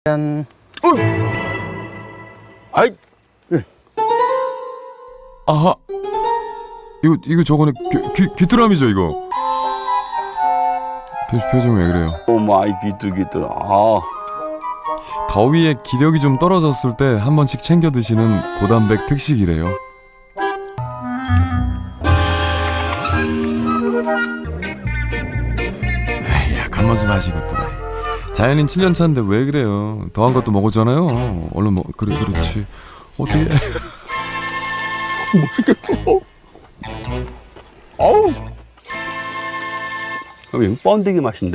짠. 아이, 아하, 이거 저거네. 귀뚜라미죠 이거. 표정 왜 그래요? 마이 귀뚜. 아, 더위에 기력이 좀 떨어졌을 때 한 번씩 챙겨 드시는 고단백 특식이래요. 에이, 약한 모습 하시고 또. 자연인 7년 차인데 왜 그래요? 더한 것도 먹었잖아요. 얼른 그렇지. 어떻게? 이거 번데기 맛인데?